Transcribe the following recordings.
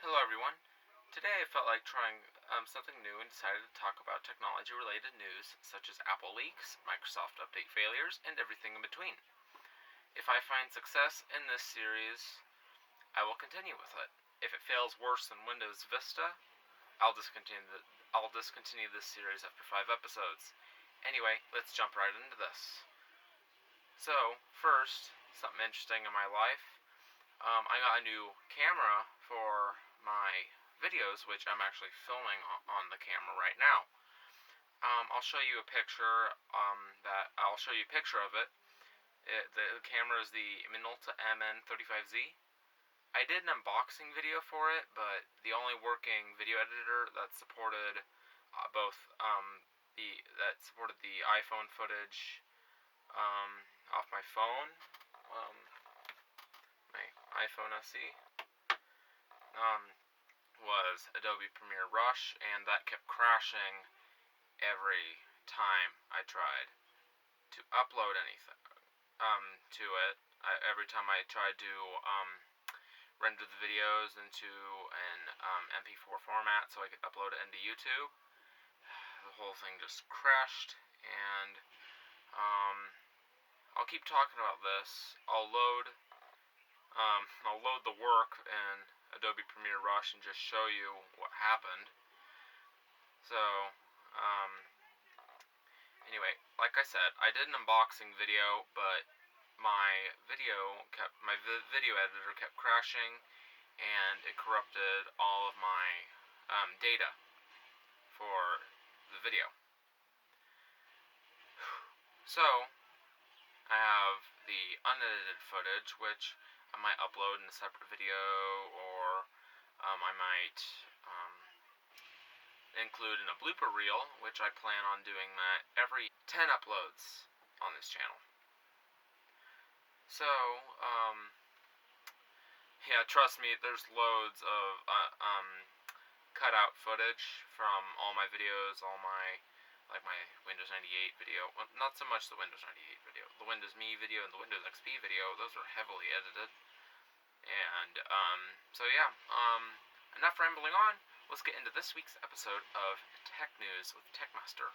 Hello everyone. Today I felt like trying something new and decided to talk about technology-related news such as Apple leaks, Microsoft update failures, and everything in between. If I find success in this series, I will continue with it. If it fails worse than Windows Vista, I'll discontinue this series after 5 episodes. Anyway, let's jump right into this. So, first, something interesting in my life. I got a new camera for my videos, which I'm actually filming on the camera right now. I'll show you a picture. I'll show you a picture of it. The camera is the Minolta MN35Z. I did an unboxing video for it, but the only working video editor that supported the iPhone footage off my phone. My iPhone SE, was Adobe Premiere Rush, and that kept crashing every time I tried to upload anything to it. Every time I tried to render the videos into an MP4 format so I could upload it into YouTube, the whole thing just crashed, and I'll keep talking about this. I'll load the work in Adobe Premiere Rush and just show you what happened. So, anyway, like I said, I did an unboxing video, but my video editor kept crashing, and it corrupted all of my data for the video. So, I have the unedited footage, which I might upload in a separate video, or I might include in a blooper reel, which I plan on doing that every 10 uploads on this channel. So, yeah, trust me, there's loads of cutout footage from all my videos, like my Windows 98 video. Well, not so much the Windows 98 video. The Windows Me video and the Windows XP video, those are heavily edited. And, so yeah, enough rambling on. Let's get into this week's episode of Tech News with TechMaster.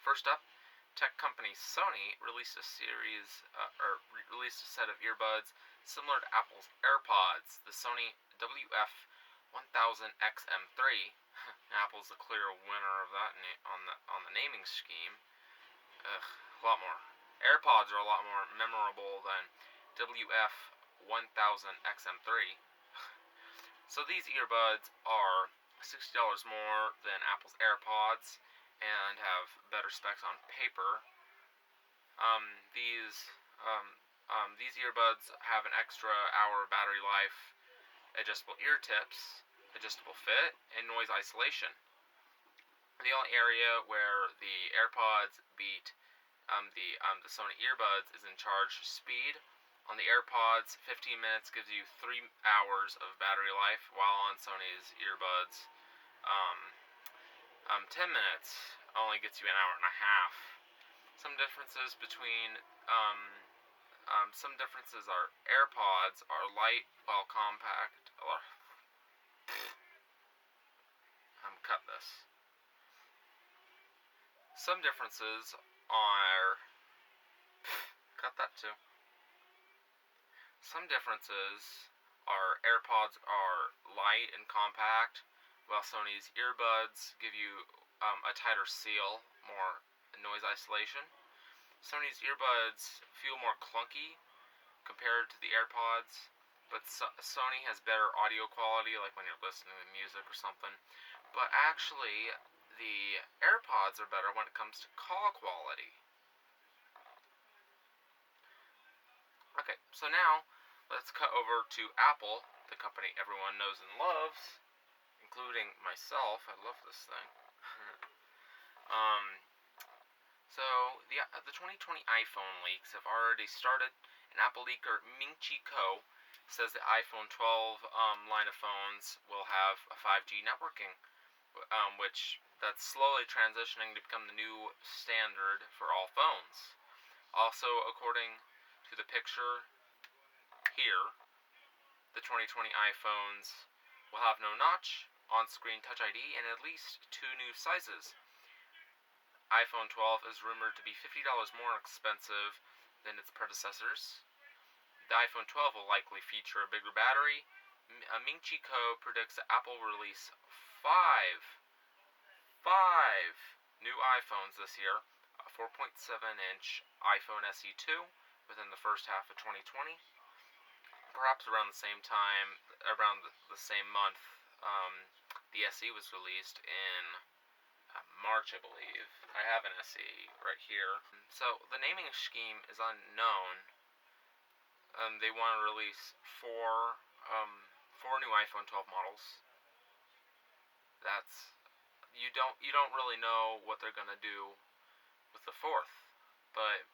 First up, tech company Sony released a set of earbuds similar to Apple's AirPods, the Sony WF-1000XM3. Apple's the clear winner of that on the naming scheme. A lot more. AirPods are a lot more memorable than WF-1000XM3. So these earbuds are $60 more than Apple's AirPods and have better specs on paper. These earbuds have an extra hour battery life, adjustable ear tips, adjustable fit, and noise isolation. The only area where the AirPods beat the Sony earbuds is in charge speed. On the AirPods, 15 minutes gives you 3 hours of battery life, while on Sony's earbuds, 10 minutes only gets you an hour and a half. Some differences are AirPods are light while compact. Cut this. Some differences are cut that too. Some differences are AirPods are light and compact, while Sony's earbuds give you a tighter seal, more noise isolation. Sony's earbuds feel more clunky compared to the AirPods, but Sony has better audio quality, like when you're listening to music or something. But actually, the AirPods are better when it comes to call quality. Okay, so now let's cut over to Apple, the company everyone knows and loves, including myself. I love this thing. So the 2020 iPhone leaks have already started, and Apple leaker Ming-Chi Kuo says the iPhone 12 line of phones will have a 5G networking, which that's slowly transitioning to become the new standard for all phones. Also, according to the picture here, the 2020 iPhones will have no notch, on-screen Touch ID, and at least 2 new sizes. iPhone 12 is rumored to be $50 more expensive than its predecessors. The iPhone 12 will likely feature a bigger battery. Ming-Chi Kuo predicts that Apple will release five new iPhones this year. A 4.7-inch iPhone SE 2 within the first half of 2020. Perhaps around the same time, around the same month, the SE was released in March, I believe. I have an SE right here. So the naming scheme is unknown. They want to release four new iPhone 12 models. You don't really know what they're gonna do with the fourth, but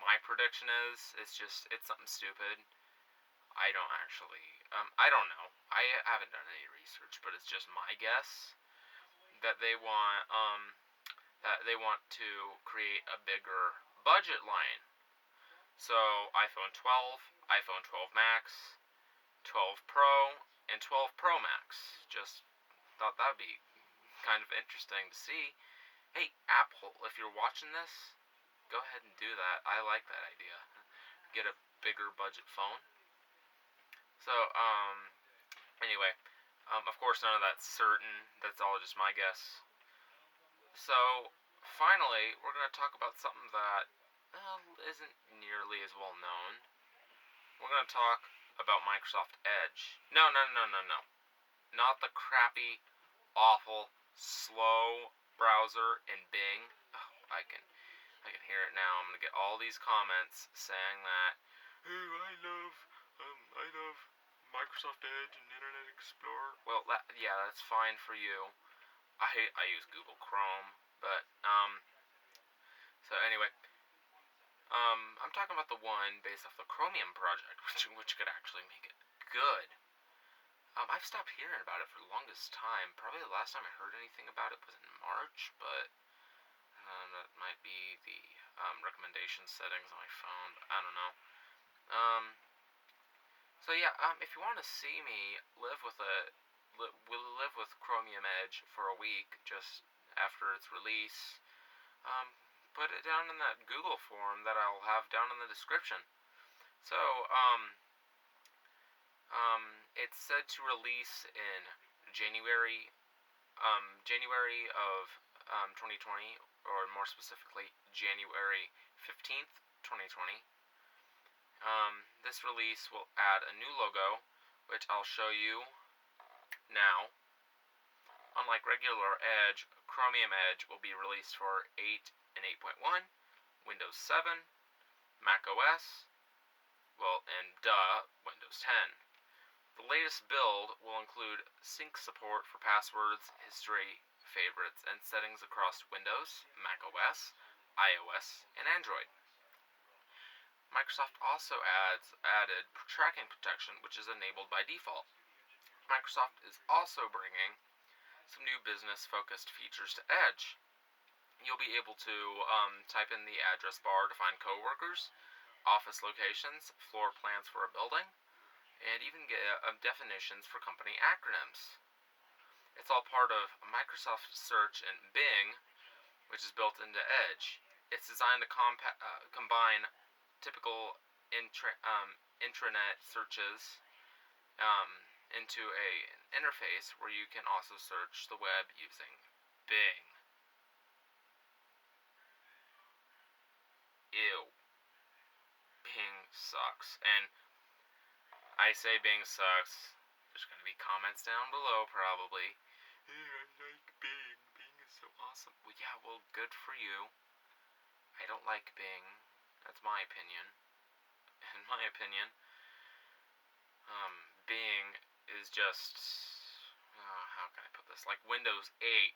my prediction is it's something stupid. I don't know. I haven't done any research, but it's just my guess that they want to create a bigger budget line. So iPhone 12, iPhone 12 Max, 12 Pro, and 12 Pro Max. Just thought that'd be kind of interesting to see. Hey, Apple, if you're watching this, go ahead and do that. I like that idea. Get a bigger budget phone. So, anyway, of course none of that's certain. That's all just my guess. So, finally, we're going to talk about something that isn't nearly as well known. We're going to talk about Microsoft Edge. No. Not the crappy, awful, slow browser in Bing. Oh, I can hear it now. I'm going to get all these comments saying that, hey, I love Microsoft Edge and Internet Explorer. Well, that's fine for you. I use Google Chrome, but so anyway, I'm talking about the one based off the Chromium project, which could actually make it good. I've stopped hearing about it for the longest time. Probably the last time I heard anything about it was in March, but that might be the recommendation settings on my phone. But I don't know. So yeah, if you want to see me live with Chromium Edge for a week just after its release, put it down in that Google form that I'll have down in the description. So, it's said to release in January of 2020, or more specifically, January 15th, 2020. This release will add a new logo, which I'll show you now. Unlike regular Edge, Chromium Edge will be released for 8 and 8.1, Windows 7, Mac OS, and Windows 10. The latest build will include sync support for passwords, history, favorites, and settings across Windows, Mac OS, iOS, and Android. Microsoft also added tracking protection, which is enabled by default. Microsoft is also bringing some new business-focused features to Edge. You'll be able to type in the address bar to find coworkers, office locations, floor plans for a building, and even get definitions for company acronyms. It's all part of Microsoft Search and Bing, which is built into Edge. It's designed to combine typical intranet searches into an interface where you can also search the web using Bing. Ew. Bing sucks. And I say Bing sucks. There's going to be comments down below probably. Hey, I like Bing. Bing is so awesome. Well, yeah, good for you. I don't like Bing. That's my opinion. In my opinion, Bing is just, how can I put this? Like Windows 8.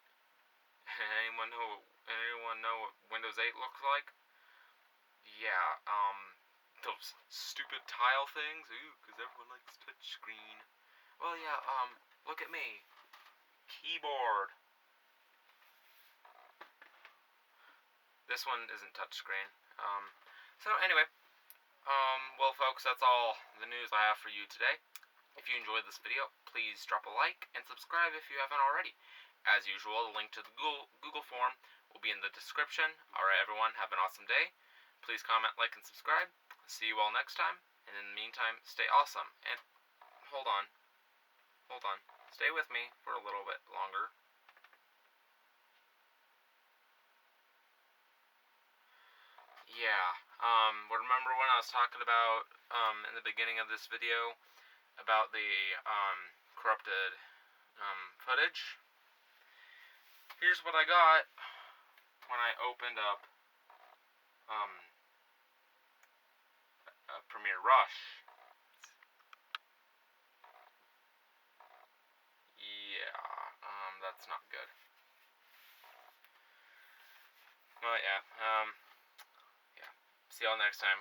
Anyone know what Windows 8 looks like? Yeah, those stupid tile things. Ooh, because everyone likes touchscreen. Well, yeah, look at me. Keyboard. This one isn't touchscreen. So anyway, well folks, that's all the news I have for you today. If you enjoyed this video, please drop a like and subscribe if you haven't already. As usual, the link to the Google form will be in the description. Alright everyone, have an awesome day. Please comment, like, and subscribe. See you all next time. And in the meantime, stay awesome. And hold on. Stay with me for a little bit longer. Yeah, remember when I was talking about, in the beginning of this video, about the, corrupted, footage? Here's what I got when I opened up, Premiere Rush. Yeah, that's not good. Well, yeah, yeah. See y'all next time.